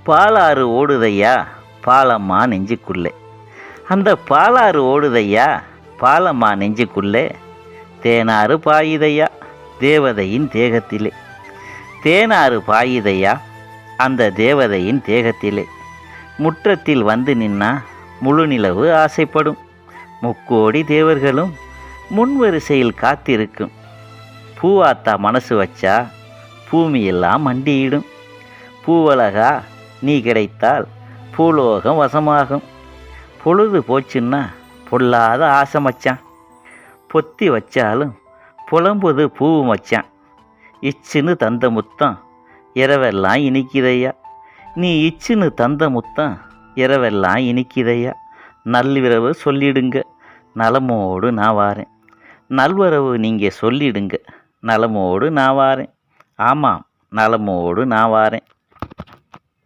பாலாறு ஓடுதையா பாலம்மா நெஞ்சுக்குள்ளே. அந்த பாலாறு ஓடுதையா பாலம்மா நெஞ்சுக்குள்ளே. தேனாறு பாயுதையா தேவதையின் தேகத்திலே. தேனாறு பாயுதையா அந்த தேவதையின் தேகத்திலே. முற்றத்தில் வந்து நின்னா முழு நிலவு ஆசைப்படும். முக்கோடி தேவர்களும் முன்வரிசையில் காத்திருக்கும். பூவாத்தா மனசு வச்சா பூமியெல்லாம் மண்டியிடும். பூவழகா நீ கிடைத்தால் பூலோகம் வசமாகும். பொழுது போச்சுன்னா பொல்லாத ஆசை மச்சான். பொத்தி வச்சாலும் புலம்புது பூவு மச்சான். இச்சுன்னு தந்த முத்தம் இரவெல்லாம் இனிக்குதையா. நீ இச்சுன்னு தந்த முத்தம் இரவெல்லாம் இனிக்குதையா. நல்விரவு சொல்லிடுங்க நலமோடு நான் வாரேன். நல்வரவு நீங்கள் சொல்லிடுங்க நலமோடு நான் வாரேன். ஆமாம், நலமோடு நான் வாரேன்.